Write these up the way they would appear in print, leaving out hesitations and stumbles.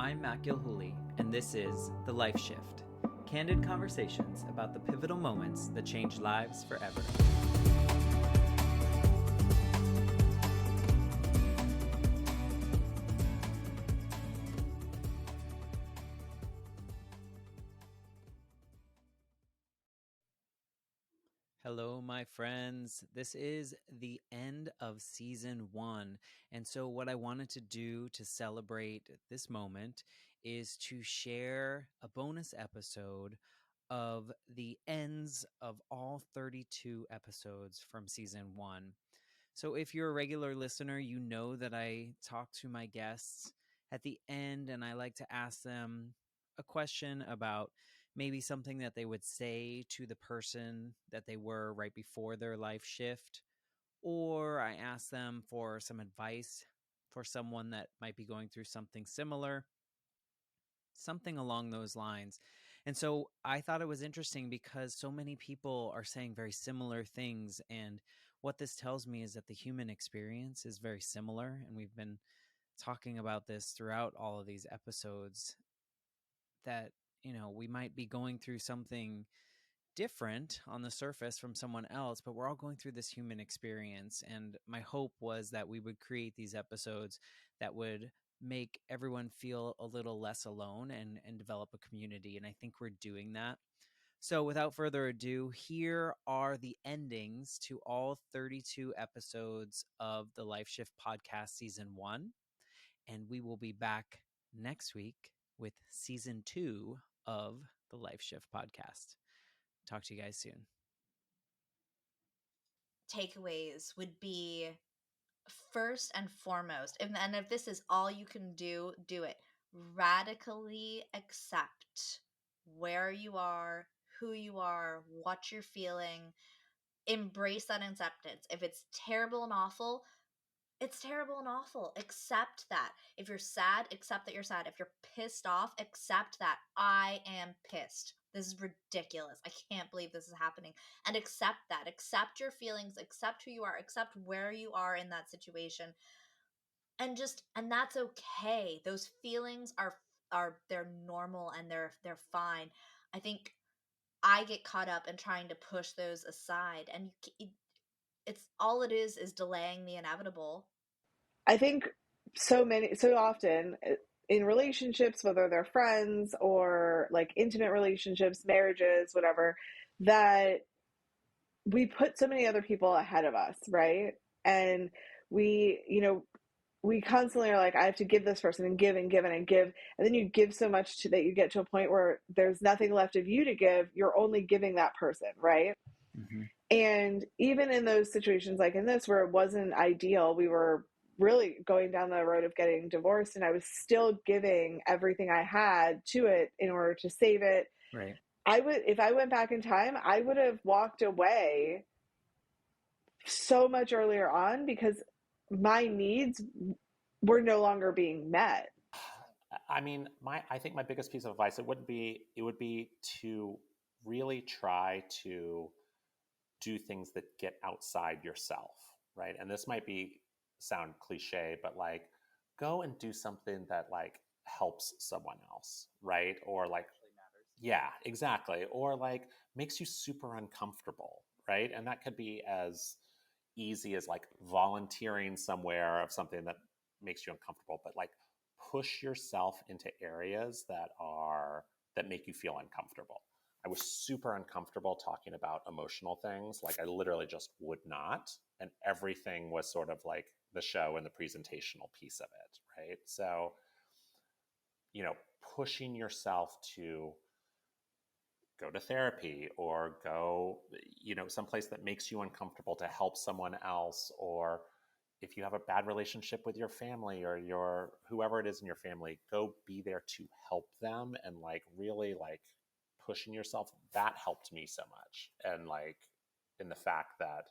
I'm Matt Gilhooly, and this is The Life Shift. Candid conversations about the pivotal moments that change lives forever. Hello, my friends. This is the end of season 1. And so what I wanted to do to celebrate this moment is to share a bonus episode of the ends of all 32 episodes from season 1. So if you're a regular listener, you know that I talk to my guests at the end and I like to ask them a question about maybe something that they would say to the person that they were right before their life shift, or I ask them for some advice for someone that might be going through something similar, something along those lines. And so I thought it was interesting because so many people are saying very similar things. And what this tells me is that the human experience is very similar. And we've been talking about this throughout all of these episodes that, we might be going through something different on the surface from someone else, but we're all going through this human experience. And my hope was that we would create these episodes that would make everyone feel a little less alone and develop a community. And I think we're doing that. So without further ado, here are the endings to all 32 episodes of the Life Shift podcast season 1. And we will be back next week with season 2 of the Life Shift podcast. Talk to you guys soon. Takeaways would be, first and foremost, and if this is all you can do, do it. Radically accept where you are, who you are, what you're feeling. Embrace that acceptance. If it's terrible and awful, it's terrible and awful. Accept that. If you're sad, accept that you're sad. If you're pissed off, accept that I am pissed. This is ridiculous. I can't believe this is happening. And accept that. Accept your feelings. Accept who you are. Accept where you are in that situation. And that's okay. Those feelings are they're normal and they're fine. I think I get caught up in trying to push those aside, and it's all it is delaying the inevitable. I think so often in relationships, whether they're friends or like intimate relationships, marriages, whatever, that we put so many other people ahead of us, right? And we constantly are like, I have to give this person and give and give and give. And then you give so much that you get to a point where there's nothing left of you to give. You're only giving that person, right? Mm-hmm. And even in those situations like in this, where it wasn't ideal, we were really going down the road of getting divorced, and I was still giving everything I had to it in order to save it. Right. If I went back in time, I would have walked away so much earlier on because my needs were no longer being met. I mean, I think my biggest piece of advice, it would be to really try to do things that get outside yourself, right? And this might sound cliche, but like go and do something that like helps someone else, right? Or like, yeah, exactly. Or like makes you super uncomfortable, right? And that could be as easy as like volunteering somewhere of something that makes you uncomfortable, but like push yourself into areas that make you feel uncomfortable. I was super uncomfortable talking about emotional things. Like I literally just would not. And everything was sort of like the show and the presentational piece of it, right? So, pushing yourself to go to therapy or go, someplace that makes you uncomfortable to help someone else. Or if you have a bad relationship with your family or whoever it is in your family, go be there to help them and like really like pushing yourself. That helped me so much. And like in the fact that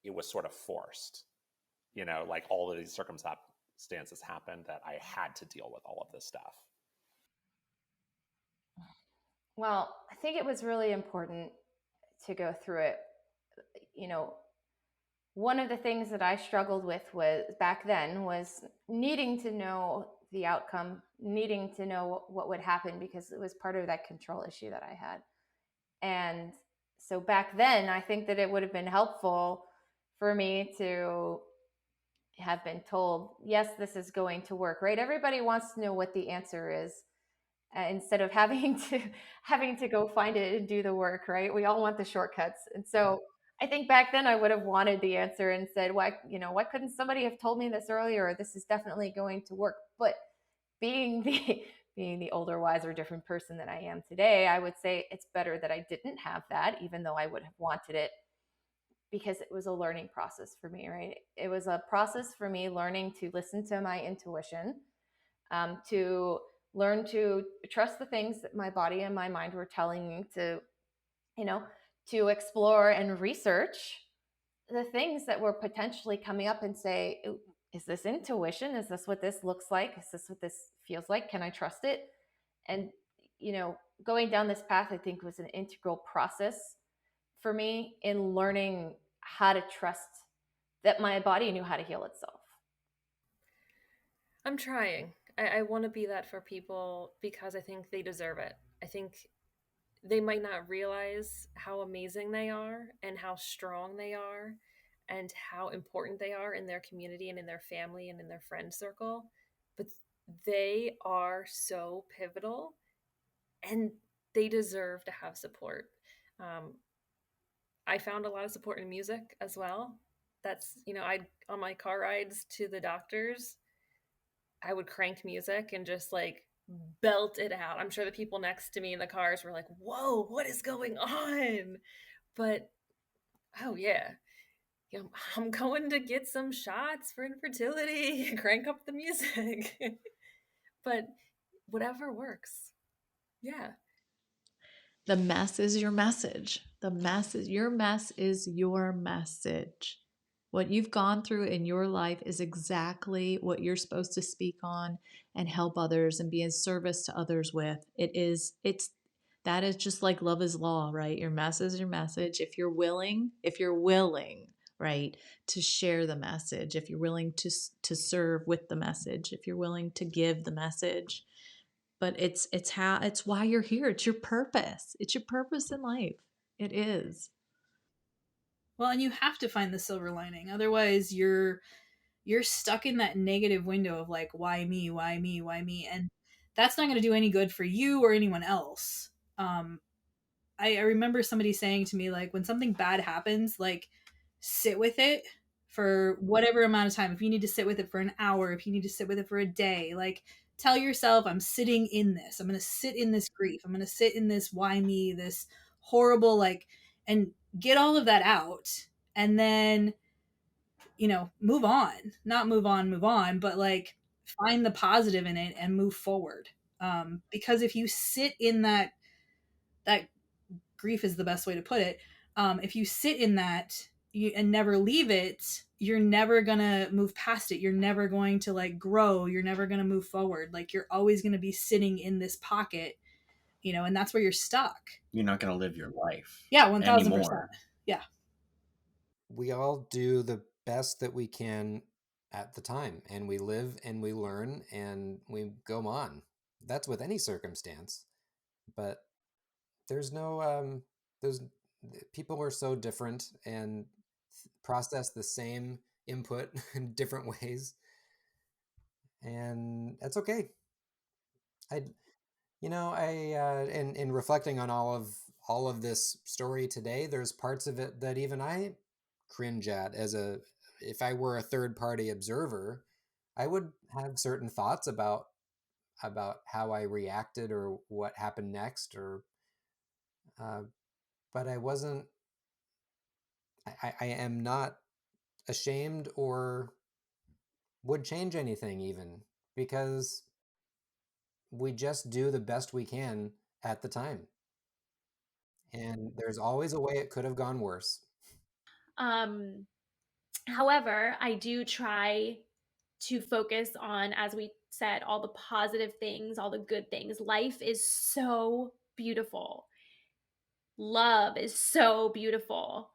it was sort of forced, like all of these circumstances happened that I had to deal with all of this stuff. Well, I think it was really important to go through it, one of the things that I struggled with was back then was needing to know the outcome, needing to know what would happen, because it was part of that control issue that I had. And so back then, I think that it would have been helpful for me to have been told, yes, this is going to work, right? Everybody wants to know what the answer is, instead of having to go find it and do the work, right? We all want the shortcuts. And so I think back then I would have wanted the answer and said, why couldn't somebody have told me this earlier? Or this is definitely going to work. But being the being the older, wiser, different person that I am today, I would say it's better that I didn't have that, even though I would have wanted it, because it was a learning process for me, right? It was a process for me learning to listen to my intuition, to learn to trust the things that my body and my mind were telling me to, to explore and research the things that were potentially coming up and say, is this intuition? Is this what this looks like? Is this what this feels like? Can I trust it? And, going down this path, I think, was an integral process for me in learning how to trust that my body knew how to heal itself. I'm trying. I want to be that for people because I think they deserve it. I think they might not realize how amazing they are and how strong they are and how important they are in their community and in their family and in their friend circle. But they are so pivotal and they deserve to have support. I found a lot of support in music as well. That's, I on my car rides to the doctors, I would crank music and just like belt it out. I'm sure the people next to me in the cars were like, "Whoa, what is going on?" But oh yeah, I'm going to get some shots for infertility. Crank up the music. But whatever works. Yeah. The mess is your message. Your mess is your message. What you've gone through in your life is exactly what you're supposed to speak on and help others and be in service to others with. That is just like love is law, right? Your mess is your message. If you're willing, right, to share the message, if you're willing to serve with the message, if you're willing to give the message, but it's why you're here. It's your purpose. It's your purpose in life. It is. Well, and you have to find the silver lining. Otherwise, you're stuck in that negative window of like, why me, why me, why me, and that's not going to do any good for you or anyone else. I remember somebody saying to me, like, when something bad happens, like, sit with it for whatever amount of time. If you need to sit with it for an hour, if you need to sit with it for a day, like, tell yourself, I'm sitting in this. I'm going to sit in this grief. I'm going to sit in this why me, this horrible, like, and get all of that out. And then, move on. Not move on, but like find the positive in it and move forward. Because if you sit in that grief is the best way to put it. If you sit in that and never leave it, you're never gonna move past it. You're never going to like grow. You're never gonna move forward. Like you're always gonna be sitting in this pocket, and that's where you're stuck. You're not gonna live your life. Yeah, 1000%. Anymore. Yeah. We all do the best that we can at the time, and we live and we learn and we go on. That's with any circumstance, but there's people are so different and process the same input in different ways, and that's okay. In reflecting on all of this story today, there's parts of it that even I cringe at. If I were a third party observer, I would have certain thoughts about how I reacted or what happened next, but I wasn't. I am not ashamed or would change anything, even, because we just do the best we can at the time. And there's always a way it could have gone worse. However, I do try to focus on, as we said, all the positive things, all the good things. Life is so beautiful. Love is so beautiful.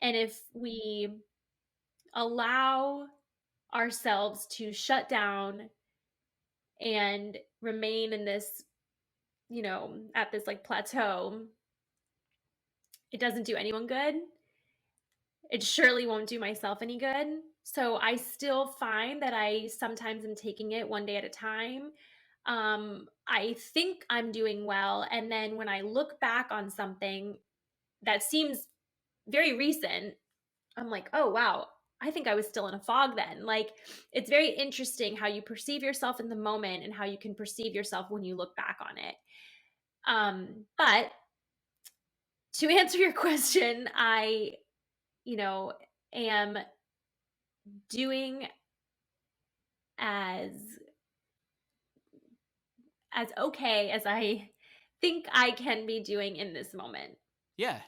And if we allow ourselves to shut down and remain in this, at this like plateau, it doesn't do anyone good. It surely won't do myself any good. So I still find that I sometimes am taking it one day at a time. I think I'm doing well. And then when I look back on something that seems very recent, I'm like, oh, wow, I think I was still in a fog then. Like, it's very interesting how you perceive yourself in the moment and how you can perceive yourself when you look back on it. But to answer your question, I, am doing as okay as I think I can be doing in this moment. Yeah.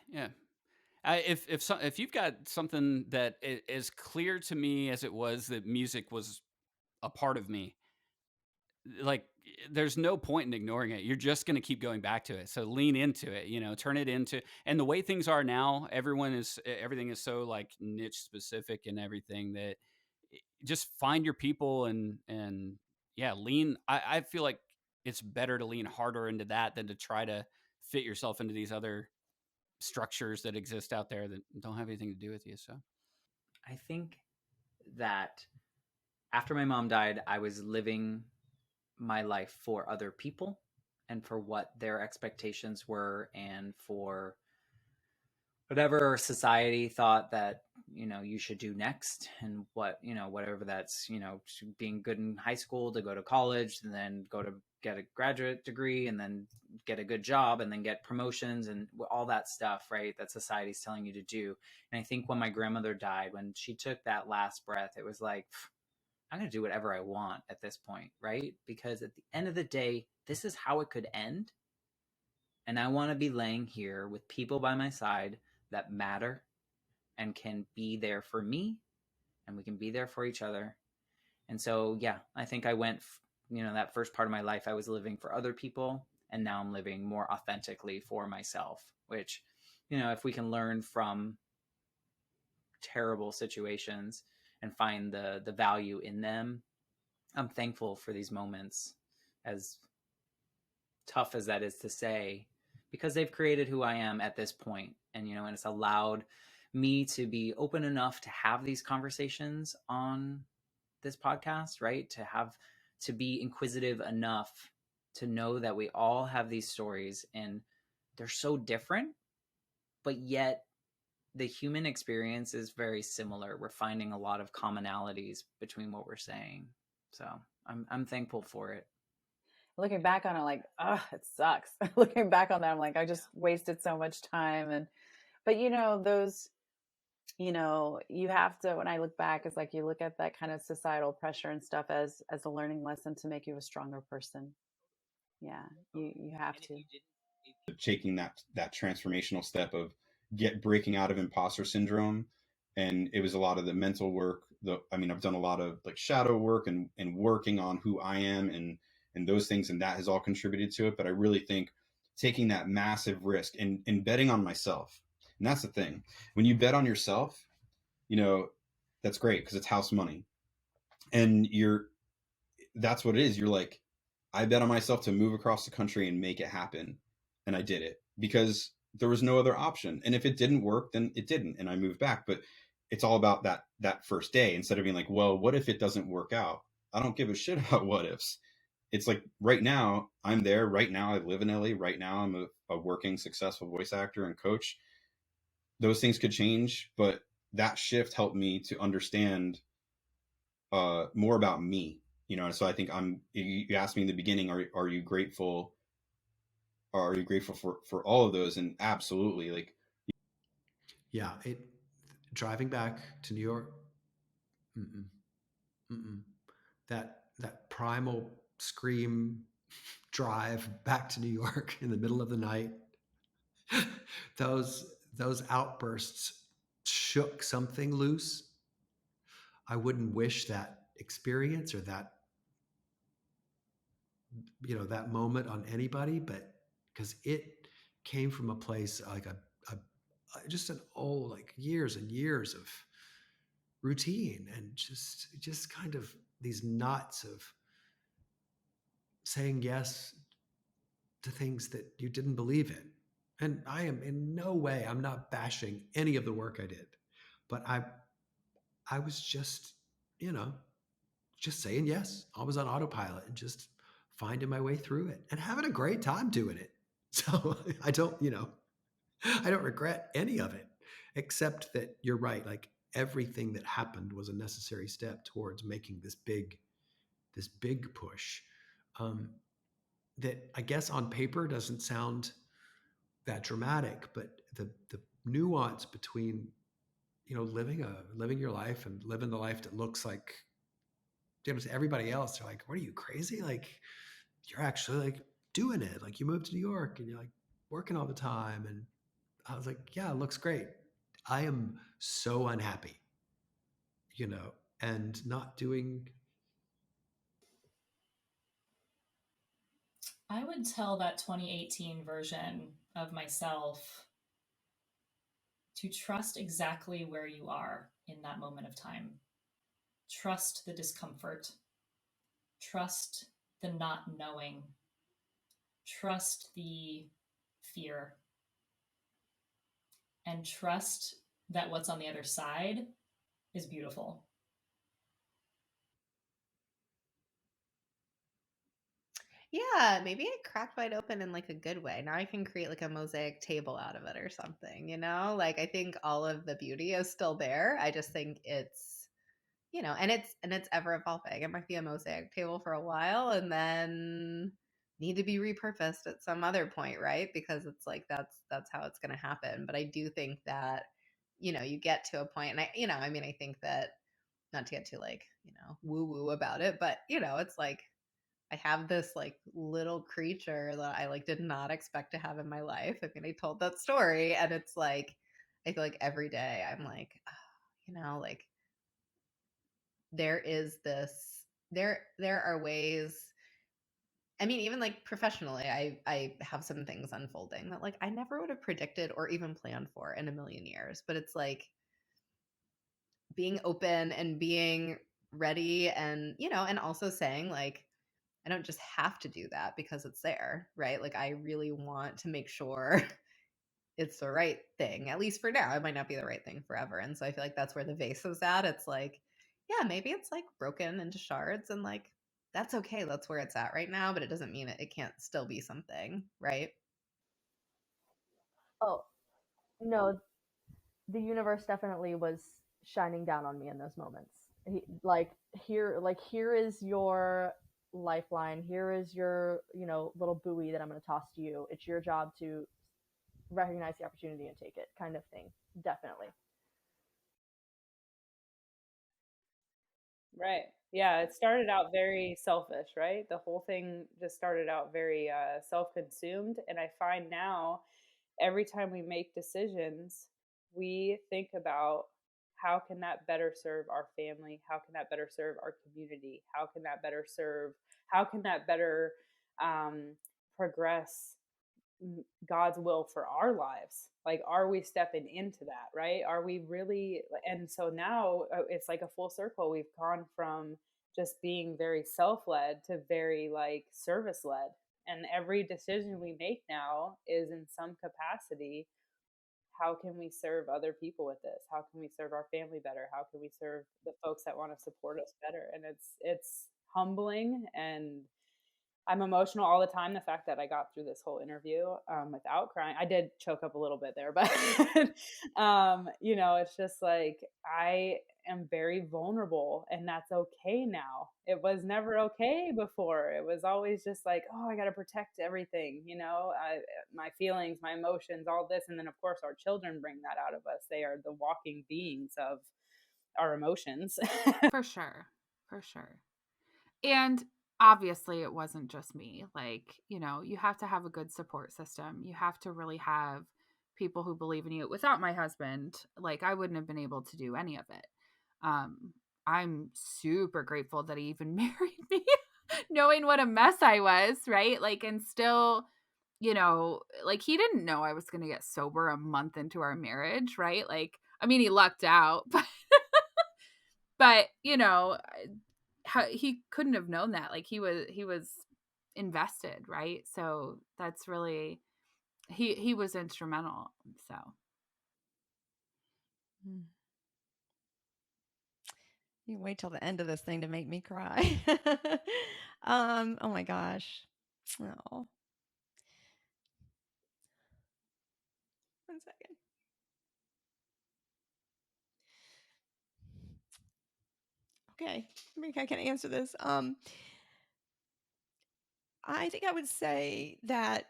If you've got something that is clear to me as it was that music was a part of me, like there's no point in ignoring it. You're just going to keep going back to it. So lean into it, turn it into, and the way things are now, everything is so like niche specific and everything that just find your people and yeah, lean. I feel like it's better to lean harder into that than to try to fit yourself into these other structures that exist out there that don't have anything to do with you. So I think that after my mom died, I was living my life for other people and for what their expectations were and for whatever society thought that you should do next, and whatever that's being good in high school to go to college and then go to get a graduate degree and then get a good job and then get promotions and all that stuff, right, that society's telling you to do. And I think when my grandmother died, when she took that last breath, it was like, I'm going to do whatever I want at this point, right? Because at the end of the day, this is how it could end. And I want to be laying here with people by my side that matter and can be there for me, and we can be there for each other. And so, yeah, I think I went, that first part of my life, I was living for other people, and now I'm living more authentically for myself, which, if we can learn from terrible situations and find the value in them, I'm thankful for these moments, as tough as that is to say, because they've created who I am at this point. And, and it's allowed me to be open enough to have these conversations on this podcast, right? To be inquisitive enough to know that we all have these stories and they're so different, but yet the human experience is very similar. We're finding a lot of commonalities between what we're saying. So I'm thankful for it. Looking back on it, like, it sucks. Looking back on that, I'm like, I just wasted so much time. But those, you have to, when I look back, it's like you look at that kind of societal pressure and stuff as a learning lesson to make you a stronger person. Yeah, you have to. Taking that transformational step of breaking out of imposter syndrome. And it was a lot of the mental work. I've done a lot of like shadow work and working on who I am and those things, and that has all contributed to it. But I really think taking that massive risk and betting on myself. And that's the thing. When you bet on yourself, that's great because it's house money. And that's what it is. You're like, I bet on myself to move across the country and make it happen. And I did it because there was no other option. And if it didn't work, then it didn't. And I moved back. But it's all about that first day, instead of being like, well, what if it doesn't work out? I don't give a shit about what ifs. It's like right now I'm there. Right now I live in LA. Right now I'm a working, successful voice actor and coach. Those things could change, but that shift helped me to understand more about me. So I think you asked me in the beginning, are you grateful? Are you grateful for all of those? And absolutely, like, yeah, driving back to New York, that primal scream drive back to New York in the middle of the night, those outbursts shook something loose. I wouldn't wish that experience or that that moment on anybody, but because it came from a place like just an old, like years and years of routine and just kind of these knots of saying yes to things that you didn't believe in. And I am in no way, I'm not bashing any of the work I did, but I was just, just saying yes. I was on autopilot and just finding my way through it and having a great time doing it. So I don't regret any of it, except that you're right. Like everything that happened was a necessary step towards making this big push. That I guess on paper doesn't sound that dramatic, but the nuance between living your life and living the life that looks like to everybody else, they're like, what are you, crazy? Like you're actually like doing it. Like you moved to New York and you're like working all the time. And I was like, yeah, it looks great. I am so unhappy, and not doing. I would tell that 2018 version of myself to trust exactly where you are in that moment of time. Trust the discomfort. Trust the not knowing. Trust the fear. And trust that what's on the other side is beautiful. Yeah, maybe it cracked wide open in like a good way. Now I can create like a mosaic table out of it or something, Like I think all of the beauty is still there. I just think it's, and it's ever evolving. It might be a mosaic table for a while and then need to be repurposed at some other point, right? Because it's like that's how it's going to happen. But I do think that you get to a point, and I think that, not to get too like woo woo about it, but it's like I have this like little creature that I like did not expect to have in my life. I mean, I told that story, and it's like I feel like every day I'm like, like there is this there are ways. I mean, even like professionally, I have some things unfolding that like I never would have predicted or even planned for in a million years. But it's like being open and being ready, and and also saying like I don't just have to do that because it's there, right? Like I really want to make sure it's the right thing, at least for now. It might not be the right thing forever. And so I feel like that's where the vase is at. It's like, yeah, maybe it's like broken into shards, and like that's okay. That's where it's at right now, but it doesn't mean it can't still be something, right? Oh, no, the universe definitely was shining down on me in those moments. Here is your lifeline. Here is your, little buoy that I'm going to toss to you. It's your job to recognize the opportunity and take it, kind of thing. Definitely. Right. Yeah, it started out very selfish, right? The whole thing just started out very self-consumed. And I find now every time we make decisions, we think about how can that better serve our family? How can that better serve our community? How can that better progress God's will for our lives? Like, are we stepping into that, right? Are we really? And so now it's like a full circle. We've gone from just being very self-led to very like service-led. And every decision we make now is in some capacity, how can we serve other people with this? How can we serve our family better? How can we serve the folks that want to support us better? And it's humbling, and I'm emotional all the time. The fact that I got through this whole interview without crying. I did choke up a little bit there, but it's just like I am very vulnerable, and that's okay now. It was never okay before. It was always just like, oh, I got to protect everything, my feelings, my emotions, all this. And then of course our children bring that out of us. They are the walking beings of our emotions. For sure. And obviously it wasn't just me. Like, you have to have a good support system. You have to really have people who believe in you. Without my husband, like I wouldn't have been able to do any of it. I'm super grateful that he even married me, knowing what a mess I was, right? Like, and still, like he didn't know I was going to get sober a month into our marriage, right? Like, I mean, he lucked out, But, you know, he couldn't have known that. Like he was invested, right? So that's really he was instrumental. So you wait till the end of this thing to make me cry. Oh my gosh. Oh. One second. Okay, I think I can answer this. I think I would say that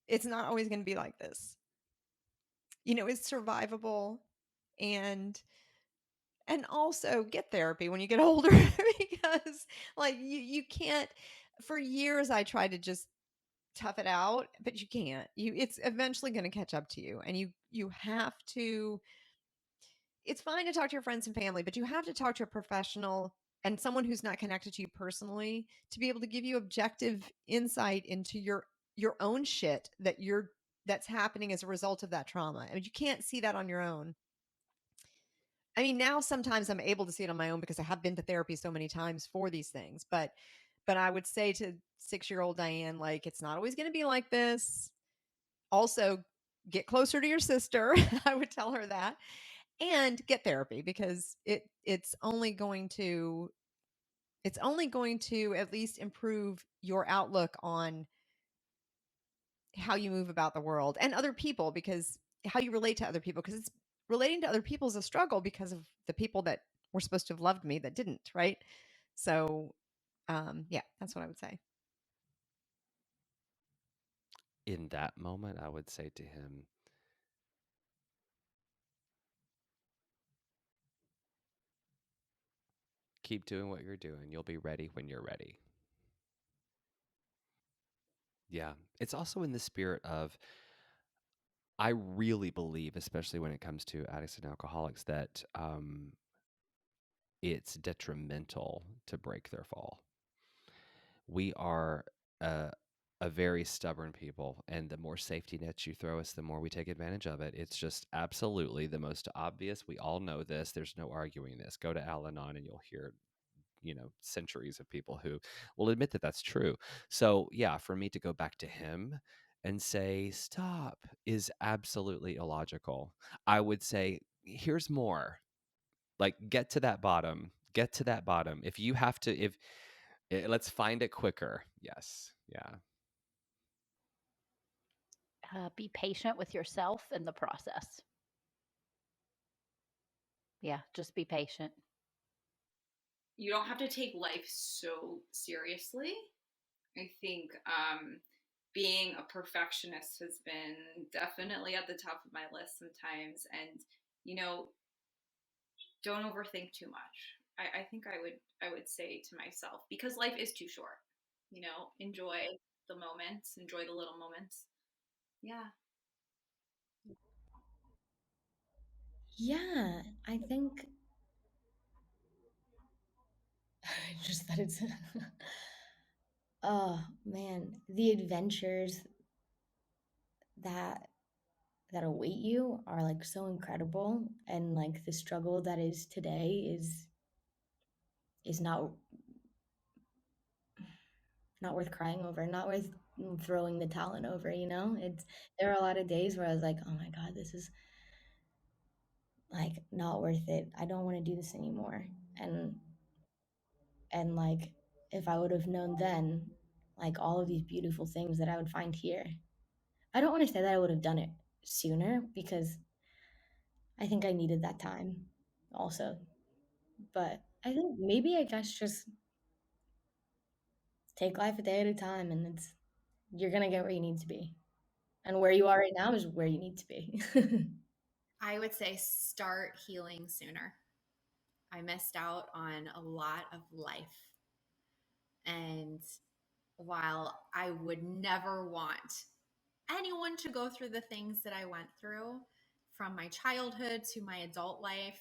it's not always going to be like this. You know, it's survivable, and also get therapy when you get older because like you can't. For years I tried to just tough it out, but you can't. It's eventually going to catch up to you, and you have to. It's fine to talk to your friends and family, but you have to talk to a professional and someone who's not connected to you personally to be able to give you objective insight into your own shit that's happening as a result of that trauma. I mean, you can't see that on your own. I mean, now sometimes I'm able to see it on my own because I have been to therapy so many times for these things. But I would say to 6-year-old Diane, like, it's not always going to be like this. Also, get closer to your sister. I would tell her that, and get therapy because it's only going to at least improve your outlook on how you move about the world and other people, because how you relate to other people, because it's relating to other people is a struggle because of the people that were supposed to have loved me that didn't, right? So yeah, that's what I would say. In that moment, I would say to him, keep doing what you're doing. You'll be ready when you're ready. Yeah. It's also in the spirit of, I really believe, especially when it comes to addicts and alcoholics, that it's detrimental to break their fall. We are a very stubborn people, and the more safety nets you throw us, the more we take advantage of it. It's just absolutely the most obvious. We all know this. There's no arguing this. Go to Al-Anon and you'll hear, centuries of people who will admit that that's true. So yeah, for me to go back to him and say, stop, is absolutely illogical. I would say, here's more. Like, get to that bottom. Get to that bottom. If you have to, let's find it quicker. Yes. Yeah. Be patient with yourself in the process. Yeah, just be patient. You don't have to take life so seriously. I think being a perfectionist has been definitely at the top of my list sometimes. And, don't overthink too much. I think I would say to myself, because life is too short, enjoy the moments, enjoy the little moments. Yeah. Yeah, I think just that it's oh man, the adventures that await you are like so incredible, and like the struggle that is today is not worth crying over, not worth throwing the talent over, It's there are a lot of days where I was like, "Oh my god, this is like not worth it. I don't want to do this anymore." And like if I would have known then like all of these beautiful things that I would find here. I don't want to say that I would have done it sooner because I think I needed that time also. But I think maybe I guess just take life a day at a time, and you're going to get where you need to be. And where you are right now is where you need to be. I would say start healing sooner. I missed out on a lot of life. And while I would never want anyone to go through the things that I went through from my childhood to my adult life,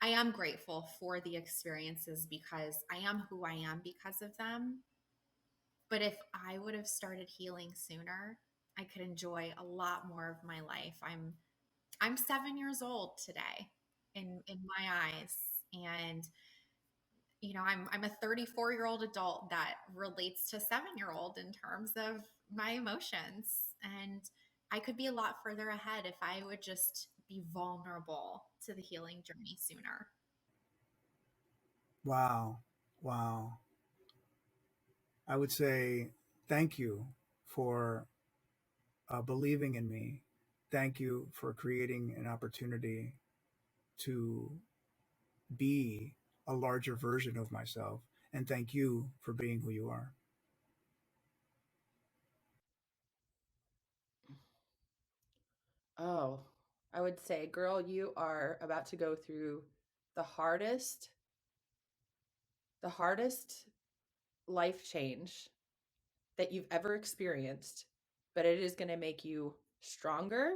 I am grateful for the experiences because I am who I am because of them. But if I would have started healing sooner, I could enjoy a lot more of my life. I'm 7 years old today in my eyes, and I'm a 34-year-old adult that relates to 7-year-old in terms of my emotions. And I could be a lot further ahead if I would just be vulnerable to the healing journey sooner. Wow. I would say thank you for believing in me. Thank you for creating an opportunity to be a larger version of myself. And thank you for being who you are. Oh, I would say, girl, you are about to go through the hardest life change that you've ever experienced, but it is going to make you stronger.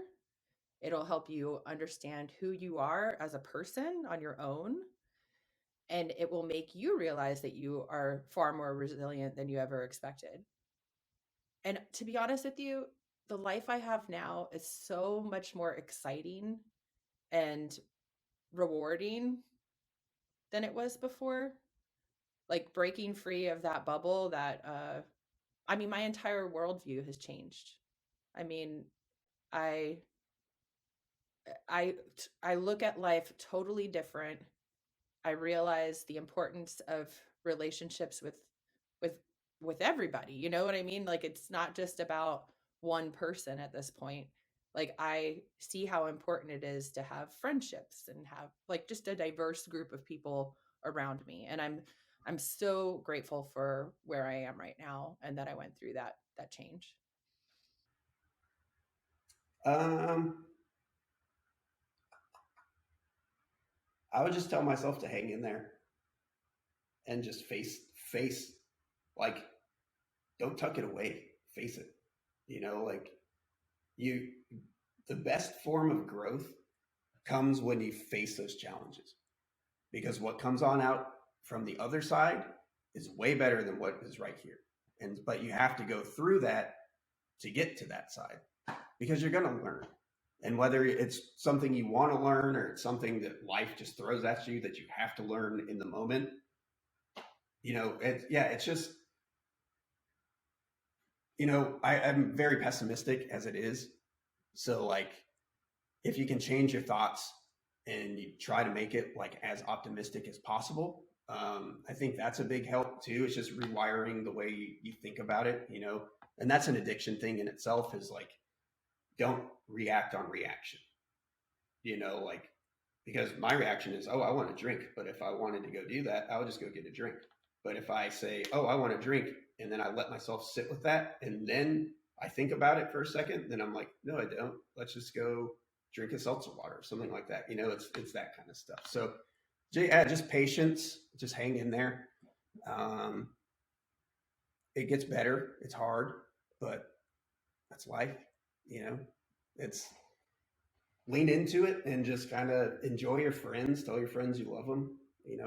It'll help you understand who you are as a person on your own. And it will make you realize that you are far more resilient than you ever expected. And to be honest with you, the life I have now is so much more exciting and rewarding than it was before. Like breaking free of that bubble that, my entire worldview has changed. I mean, I look at life totally different. I realize the importance of relationships with everybody. You know what I mean? Like, it's not just about one person at this point. Like, I see how important it is to have friendships and have like just a diverse group of people around me. And I'm so grateful for where I am right now and that I went through that change. I would just tell myself to hang in there and just face, like, don't tuck it away, face it. The best form of growth comes when you face those challenges, because what comes on out from the other side is way better than what is right here. But you have to go through that to get to that side, because you're going to learn. And whether it's something you want to learn or it's something that life just throws at you that you have to learn in the moment, it's just, I'm very pessimistic as it is. So like, if you can change your thoughts and you try to make it like as optimistic as possible, I think that's a big help too. It's just rewiring the way you think about it, and that's an addiction thing in itself, is like, don't react on reaction, because my reaction is, oh, I want to drink. But if I wanted to go do that, I would just go get a drink. But if I say, oh, I want to drink, and then I let myself sit with that, and then I think about it for a second, then I'm like, no, I don't. Let's just go drink a seltzer water or something like that. It's that kind of stuff. So yeah, just patience, just hang in there. It gets better. It's hard, but that's life. It's lean into it and just kind of enjoy your friends. Tell your friends you love them.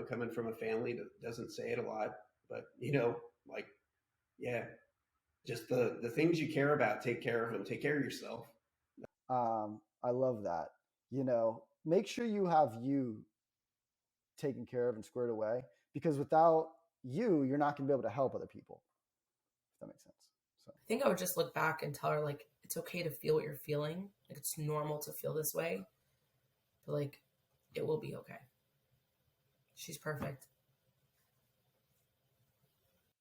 Coming from a family that doesn't say it a lot, but just the things you care about, take care of them. Take care of yourself. I love that. Make sure you have you taken care of and squared away, because without you, you're not going to be able to help other people. If that makes sense. So I think I would just look back and tell her, like, it's okay to feel what you're feeling. Like, it's normal to feel this way, but like, it will be okay. She's perfect.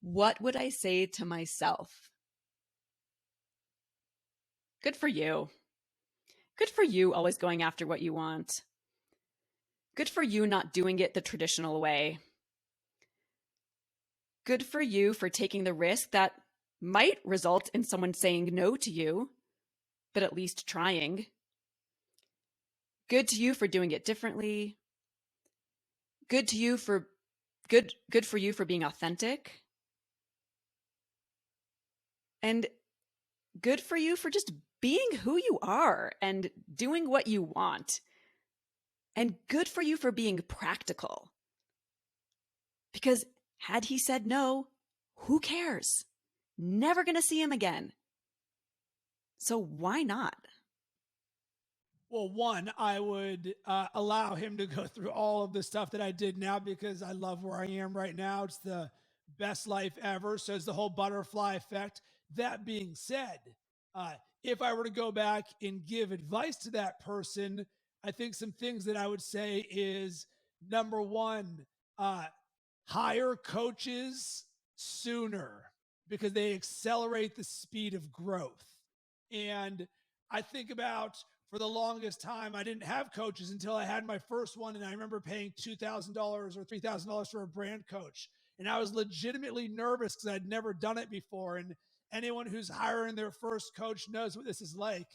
What would I say to myself? Good for you. Good for you always going after what you want. Good for you not doing it the traditional way. Good for you for taking the risk that might result in someone saying no to you, but at least trying. Good to you for doing it differently. Good for you for being authentic. And good for you for just being who you are and doing what you want. And good for you for being practical. Because had he said no, who cares? Never going to see him again. So why not? Well, one, I would allow him to go through all of the stuff that I did now because I love where I am right now. It's the best life ever. So it's the whole butterfly effect. That being said, if I were to go back and give advice to that person, I think some things that I would say is number one, hire coaches sooner because they accelerate the speed of growth. And I think about, for the longest time, I didn't have coaches until I had my first one. And I remember paying $2,000 or $3,000 for a brand coach. And I was legitimately nervous because I'd never done it before. And anyone who's hiring their first coach knows what this is like.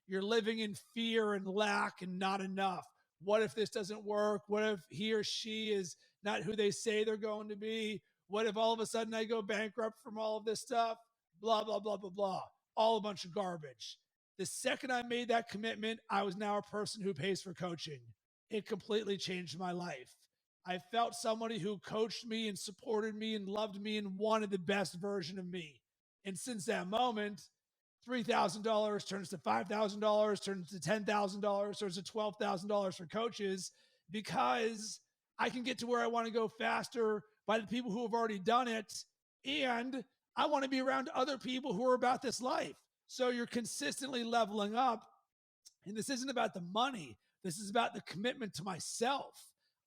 You're living in fear and lack and not enough. What if this doesn't work? What if he or she is not who they say they're going to be? What if all of a sudden I go bankrupt from all of this stuff? Blah, blah, blah, blah, blah. All a bunch of garbage. The second I made that commitment, I was now a person who pays for coaching. It completely changed my life. I felt somebody who coached me and supported me and loved me and wanted the best version of me. And since that moment, $3,000 turns to $5,000, turns to $10,000, turns to $12,000 for coaches because I can get to where I want to go faster by the people who have already done it. And I want to be around other people who are about this life. So you're consistently leveling up. And this isn't about the money. This is about the commitment to myself.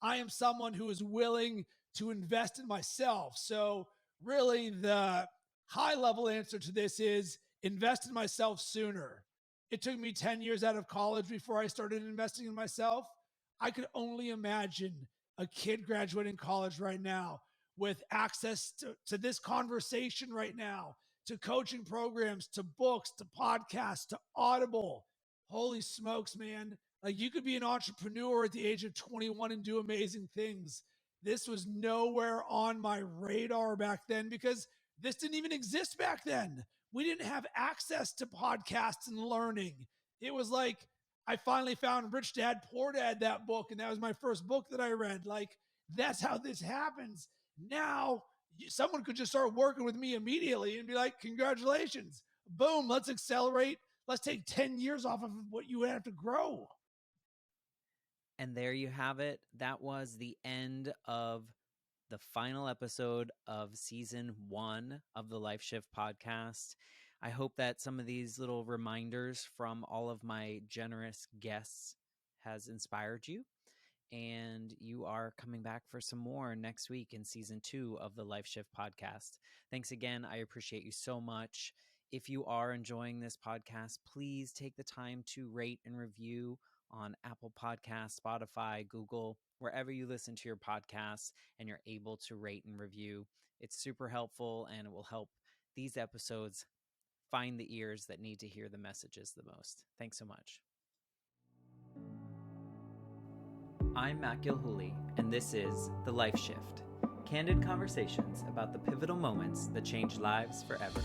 I am someone who is willing to invest in myself. So really the high level answer to this is invest in myself sooner. It took me 10 years out of college before I started investing in myself. I could only imagine a kid graduating college right now with access to this conversation right now, to coaching programs, to books, to podcasts, to Audible. Holy smokes, man. Like, you could be an entrepreneur at the age of 21 and do amazing things. This was nowhere on my radar back then because this didn't even exist back then. We didn't have access to podcasts and learning. It was like, I finally found Rich Dad, Poor Dad, that book, and that was my first book that I read. Like, that's how this happens. Now, someone could just start working with me immediately and be like, congratulations. Boom, let's accelerate. Let's take 10 years off of what you have to grow. And there you have it. That was the end of the final episode of season 1 of the Life Shift podcast. I hope that some of these little reminders from all of my generous guests has inspired you. And you are coming back for some more next week in season 2 of the Life Shift podcast. Thanks again. I appreciate you so much. If you are enjoying this podcast, please take the time to rate and review on Apple Podcasts, Spotify, Google, wherever you listen to your podcasts and you're able to rate and review. It's super helpful and it will help these episodes find the ears that need to hear the messages the most. Thanks so much. I'm Matt Gilhooly, and this is The Life Shift, candid conversations about the pivotal moments that change lives forever.